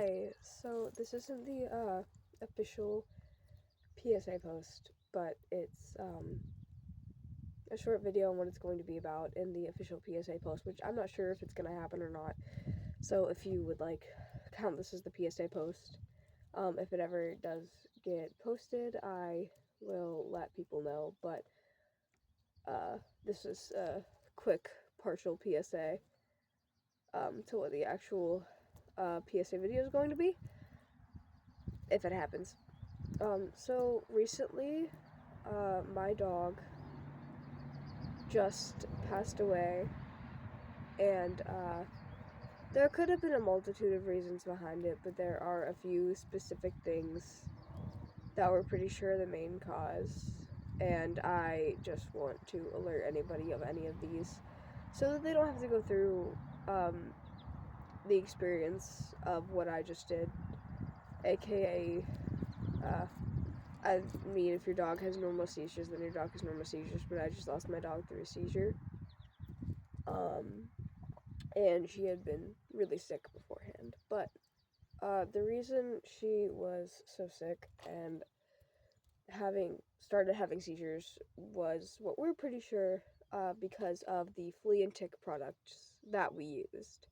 Hi. So this isn't the official PSA post, but it's a short video on what it's going to be about in the official PSA post, which I'm not sure if it's going to happen or not. So if you would like count this as the PSA post, if it ever does get posted, I will let people know. But this is a quick partial PSA to what the actual PSA video is going to be, if it happens. So recently, my dog just passed away, and there could have been a multitude of reasons behind it, but there are a few specific things that we're pretty sure the main cause, and I just want to alert anybody of any of these so that they don't have to go through the experience of what I just did, aka I mean, if your dog has normal seizures, then your dog has normal seizures, but I just lost my dog through a seizure. And she had been really sick beforehand. But the reason she was so sick and started having seizures was what we're pretty sure because of the flea and tick products that we used.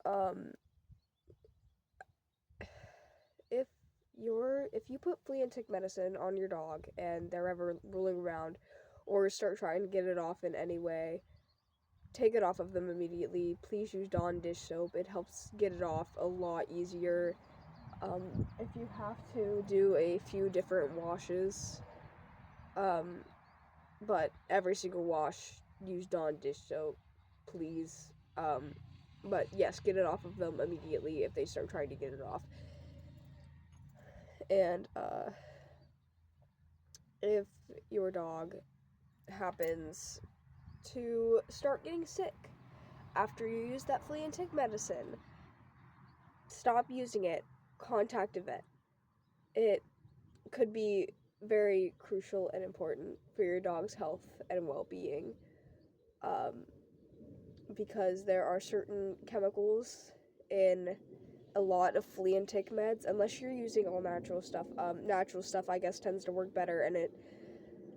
Um, if if you put flea and tick medicine on your dog and they're ever rolling around or start trying to get it off in any way, take it off of them immediately. Please use Dawn dish soap. It helps get it off a lot easier. If you have to do a few different washes, but every single wash, use Dawn dish soap, please. But yes, get it off of them immediately if they start trying to get it off. And if your dog happens to start getting sick after you use that flea and tick medicine, stop using it. Contact a vet. It could be very crucial and important for your dog's health and well-being, um, because there are certain chemicals in a lot of flea and tick meds. Unless you're using all natural stuff, natural stuff I guess tends to work better, and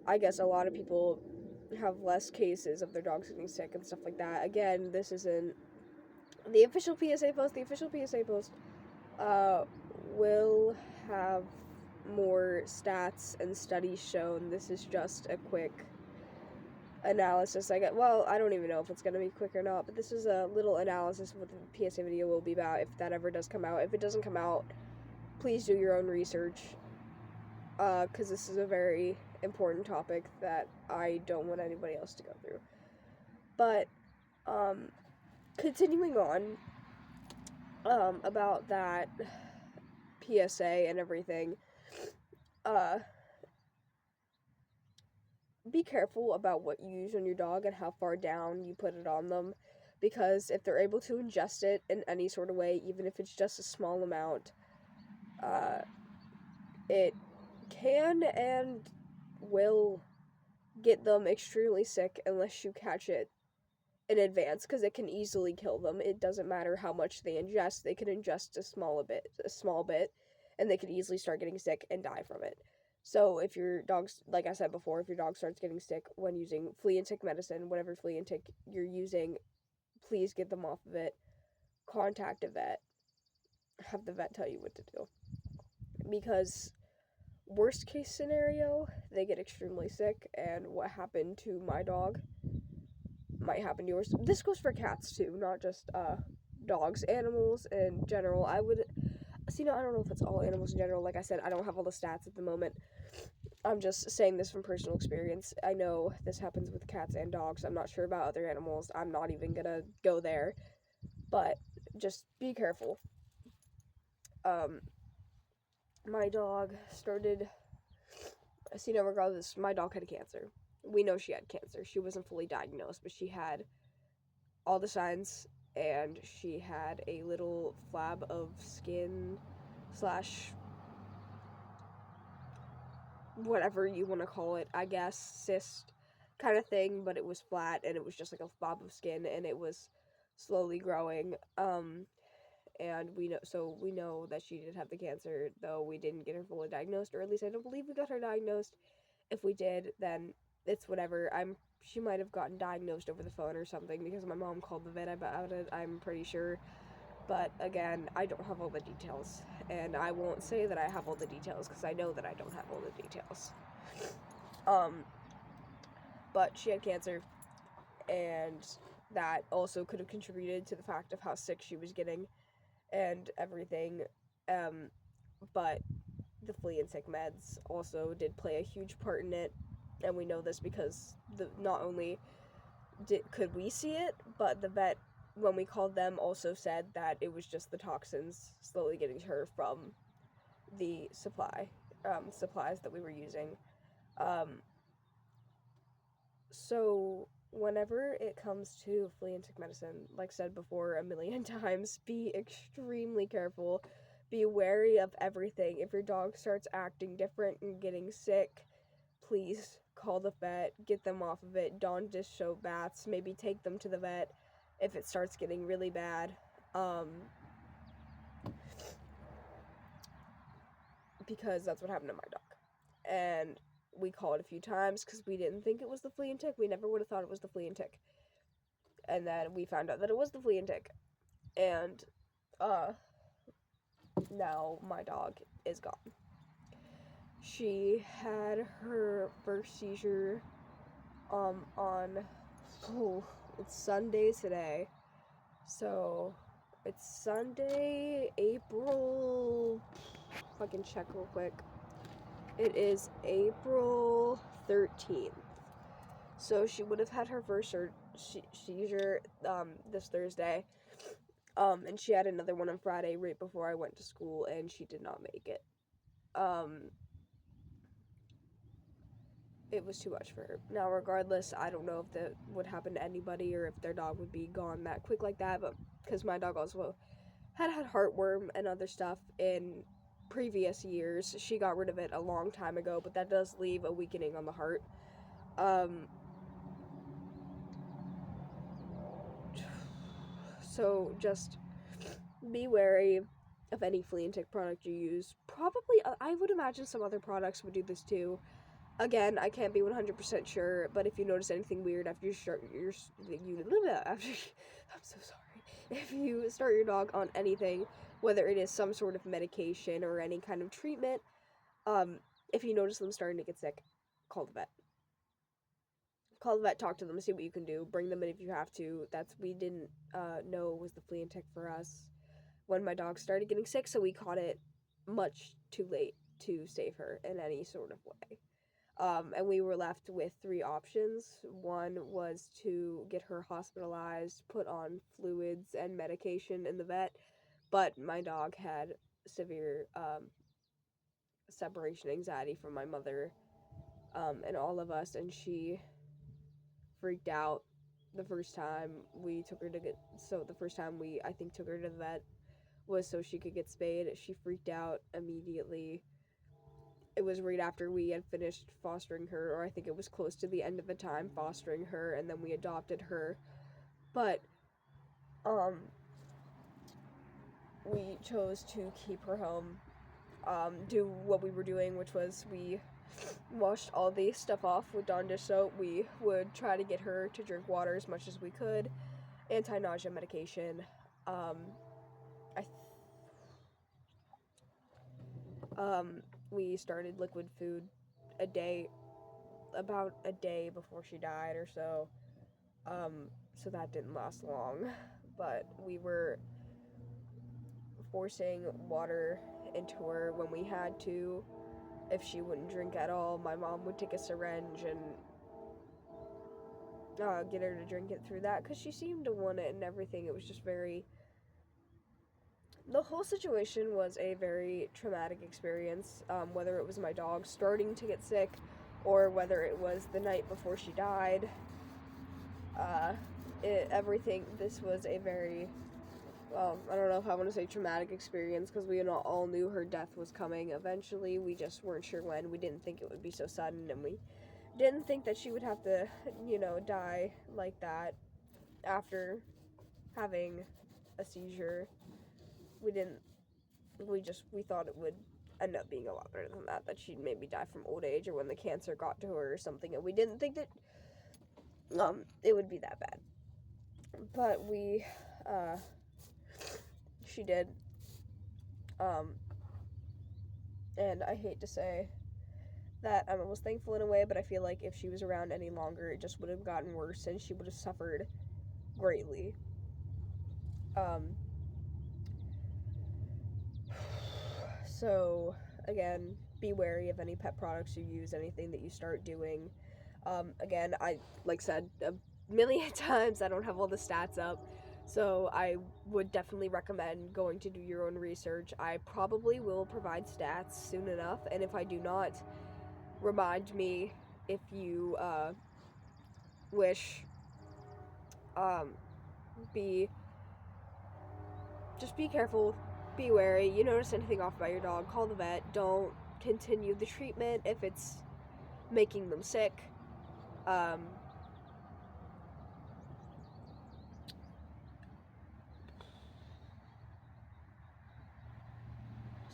I guess a lot of people have less cases of their dogs getting sick and stuff like that. Again, this isn't the official PSA post. The official PSA post will have more stats and studies shown. This is just a quick analysis. I don't even know if it's going to be quick or not, but this is a little analysis of what the PSA video will be about if that ever does come out. If it doesn't come out, please do your own research, because this is a very important topic that I don't want anybody else to go through. But, continuing on, about that PSA and everything, be careful about what you use on your dog and how far down you put it on them, because if they're able to ingest it in any sort of way, even if it's just a small amount, it can and will get them extremely sick unless you catch it in advance, because it can easily kill them. It doesn't matter how much they ingest. They can ingest a small bit, and they could easily start getting sick and die from it. So if your dog's, like I said before, if your dog starts getting sick when using flea and tick medicine, whatever flea and tick you're using, please get them off of it. Contact a vet. Have the vet tell you what to do. Because worst case scenario, they get extremely sick, and what happened to my dog might happen to yours. This goes for cats too, not just dogs. Animals in general. I don't know if it's all animals in general. Like I said, I don't have all the stats at the moment. I'm just saying this from personal experience. I know this happens with cats and dogs. I'm not sure about other animals. I'm not even gonna go there. But just be careful. My dog started. Regardless, my dog had cancer. We know she had cancer. She wasn't fully diagnosed, but she had all the signs, and she had a little flab of skin slash whatever you want to call it, I guess, cyst kind of thing, but it was flat and it was just like a flab of skin, and it was slowly growing. and we know that she did have the cancer, though we didn't get her fully diagnosed, or at least I don't believe we got her diagnosed. If we did, then it's whatever. She might have gotten diagnosed over the phone or something, because my mom called the vet about it, I'm pretty sure. But again, I don't have all the details, and I won't say that I have all the details because I know that I don't have all the details. But she had cancer, and that also could have contributed to the fact of how sick she was getting and everything. But the flea and tick meds also did play a huge part in it, and we know this because not only could we see it, but the vet, when we called them, also said that it was just the toxins slowly getting to her from the supplies that we were using. So whenever it comes to flea and tick medicine, like said before a million times, be extremely careful. Be wary of everything. If your dog starts acting different and getting sick, please call the vet, get them off of it, don dish soap baths, maybe take them to the vet if it starts getting really bad. Because that's what happened to my dog. And we called a few times because we didn't think it was the flea and tick. We never would have thought it was the flea and tick. And then we found out that it was the flea and tick. And now my dog is gone. She had her first seizure it's Sunday today. So it's Sunday, April, if I can check real quick. It is April 13th. So she would have had her first seizure this Thursday. And she had another one on Friday right before I went to school, and she did not make it. It was too much for her. Now, regardless, I don't know if that would happen to anybody or if their dog would be gone that quick like that, but because my dog also had heartworm and other stuff in previous years. She got rid of it a long time ago, but that does leave a weakening on the heart. So just be wary of any flea and tick product you use. Probably, I would imagine some other products would do this too. Again, I can't be 100% sure, but if you notice anything weird after you start I'm so sorry. If you start your dog on anything, whether it is some sort of medication or any kind of treatment, if you notice them starting to get sick, call the vet. Call the vet, talk to them, see what you can do. Bring them in if you have to. We didn't know was the flea and tick for us when my dog started getting sick, so we caught it much too late to save her in any sort of way. And we were left with 3 options. One was to get her hospitalized, put on fluids and medication in the vet, but my dog had severe separation anxiety from my mother and all of us, and she freaked out the first time we took her to get, so the first time we, I think, took her to the vet was so she could get spayed. She freaked out immediately. It was right after we had finished fostering her, or I think it was close to the end of the time fostering her, and then we adopted her. But, we chose to keep her home, do what we were doing, which was we washed all the stuff off with Dawn dish soap. We would try to get her to drink water as much as we could, anti-nausea medication. We started liquid food about a day before she died or so. So that didn't last long, but we were forcing water into her when we had to. If she wouldn't drink at all, my mom would take a syringe and get her to drink it through that, because she seemed to want it and everything. It was just the whole situation was a very traumatic experience, whether it was my dog starting to get sick or whether it was the night before she died. This was a very, I don't know if I want to say traumatic experience, because we all knew her death was coming eventually. We just weren't sure when. We didn't think it would be so sudden, and we didn't think that she would have to, die like that after having a seizure. we thought it would end up being a lot better than that she'd maybe die from old age or when the cancer got to her or something, and we didn't think that it would be that bad. But she did. And I hate to say that I'm almost thankful in a way, but I feel like if she was around any longer, it just would have gotten worse and she would have suffered greatly. So, again, be wary of any pet products you use, anything that you start doing. Again, I, like said a million times, I don't have all the stats up, so I would definitely recommend going to do your own research. I probably will provide stats soon enough, and if I do not, remind me if you wish. Just be careful, be wary. You notice anything off about your dog, call the vet. Don't continue the treatment if it's making them sick.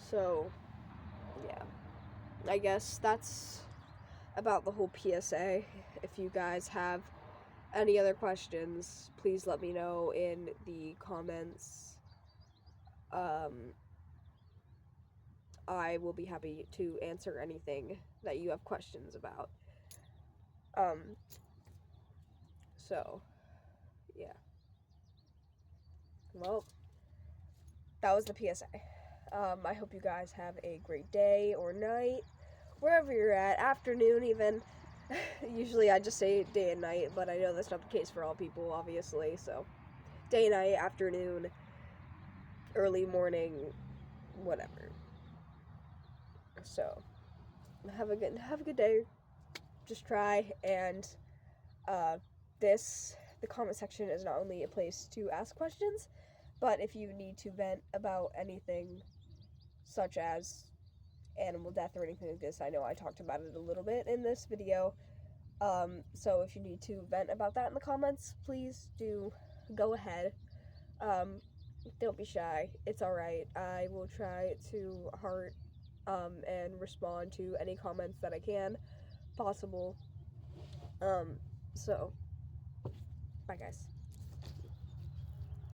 So, yeah. I guess that's about the whole PSA. If you guys have any other questions, please let me know in the comments. I will be happy to answer anything that you have questions about. So, yeah. Well, that was the PSA. I hope you guys have a great day or night, wherever you're at, afternoon even. Usually I just say day and night, but I know that's not the case for all people, obviously, so day, night, afternoon, early morning, whatever. So, have a good day. Just try, and the comment section is not only a place to ask questions, but if you need to vent about anything such as animal death or anything like this, I know I talked about it a little bit in this video, so if you need to vent about that in the comments, please do go ahead. Don't be shy, it's alright. I will try to heart and respond to any comments that I can possible. So bye guys.